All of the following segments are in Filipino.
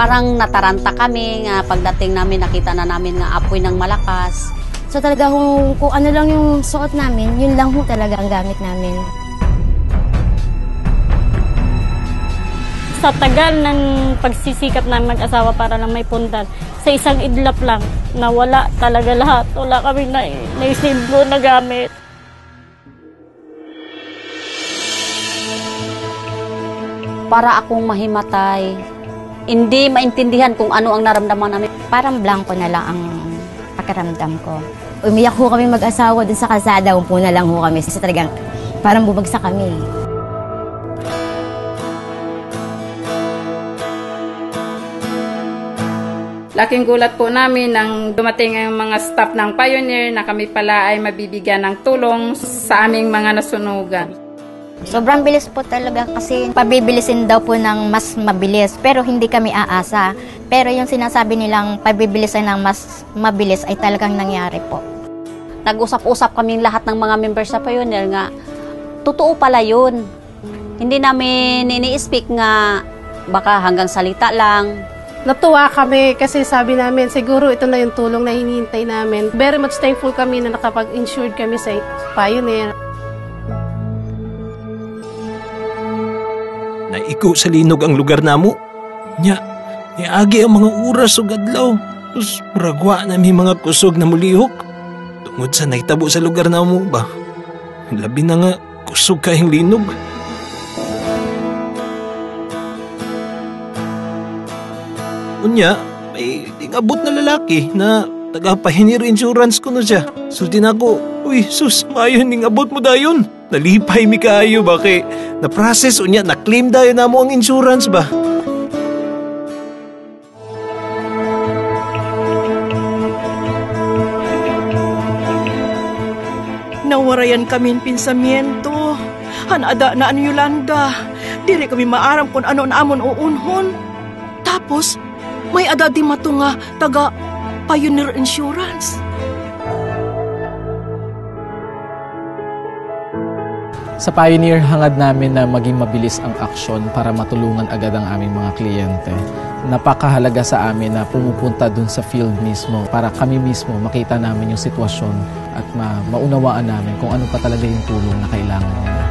Parang nataranta kami nga pagdating namin nakita na namin nga apoy ng malakas. So talaga kung ano lang yung suot namin, yun lang ho talaga ang gamit namin. Sa tagal ng pagsisikap ng mag-asawa para lang may pundar, sa isang idlap lang, nawala talaga lahat. Wala kaming naisiblo na gamit. Para akong mahimatay, hindi maintindihan kung ano ang naramdaman namin. Parang blanco na lang ang pakiramdam ko. Umiyak ho kami mag-asawa dun sa kalsada, umpo na lang ho kami. Kasi talagang parang bumagsak kami. Laking gulat po namin nang dumating ang mga staff ng Pioneer na kami pala ay mabibigyan ng tulong sa aming mga nasunugan. Sobrang bilis po talaga kasi pabibilisin daw po ng mas mabilis pero hindi kami aasa. Pero yung sinasabi nilang pabibilisin ng mas mabilis ay talagang nangyari po. Nag-usap-usap kaming lahat ng mga members sa Pioneer nga, totoo pala yun. Hindi namin ini-speak nga baka hanggang salita lang. Natuwa kami kasi sabi namin siguro ito na yung tulong na hinihintay namin. Very much thankful kami na nakapag-insured kami sa Pioneer. Naiko sa linog ang lugar namo. Niagi ang mga oras ug adlaw. Us muragwa na may mga kusog na mulihok. Tungod sa naitabo sa lugar namo ba. Labi na nga kusog kayong linog. Unya, may tingabot na lalaki na taga-Pioneer Insurance ko na siya. Sulti na ako, uy sus, mayon ning abot mo dayon. Nalipay mi kaayo ba kay na-process unya, na-claim dayon na mo ang insurance ba? Nawarayan kami pinsamiento. Hanada na ang Yolanda. Diri kami maaram kung ano na amon uunhon. Tapos, may ada di matunga taga Pioneer Insurance. Sa Pioneer, hangad namin na maging mabilis ang aksyon para matulungan agad ang aming mga kliyente. Napakahalaga sa amin na pumupunta dun sa field mismo para kami mismo makita namin yung sitwasyon at maunawaan namin kung ano pa talaga yung tulong na kailangan nila.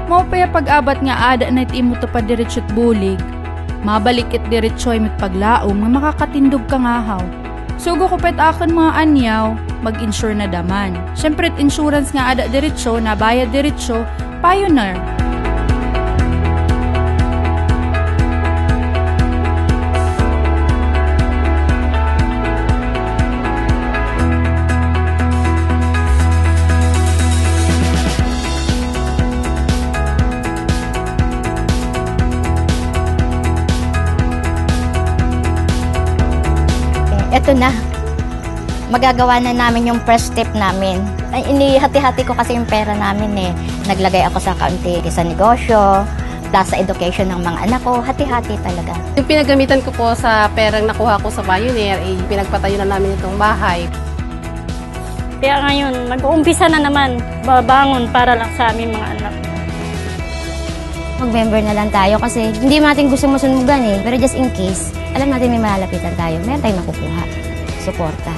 Mao pa pag-abat nga ada na iti imo to pa diretso't bulig. Mabalik it diretsoy mit paglaom nga makakatindog ka ngahaw. Sugo ko pet akan mga anyaw, mag-insure na daman. Siyempre insurance nga ada diretso, nabayad diretso, Pioneer. Ito na, magagawa na namin yung first step namin. Inihati-hati ko kasi yung pera namin eh. Naglagay ako sa kaunti sa negosyo, plus sa education ng mga anak ko, hati-hati talaga. Yung pinagamitan ko po sa perang nakuha ko sa Pioneer, pinagpatayo na namin itong bahay. Kaya ngayon, mag-uumpisa na naman, babangon para lang sa aming mga anak. Mag-member na lang tayo kasi hindi natin gusto masunugan eh. Pero just in case, alam natin may malalapitan tayo, meron tayong makukuha. Suporta.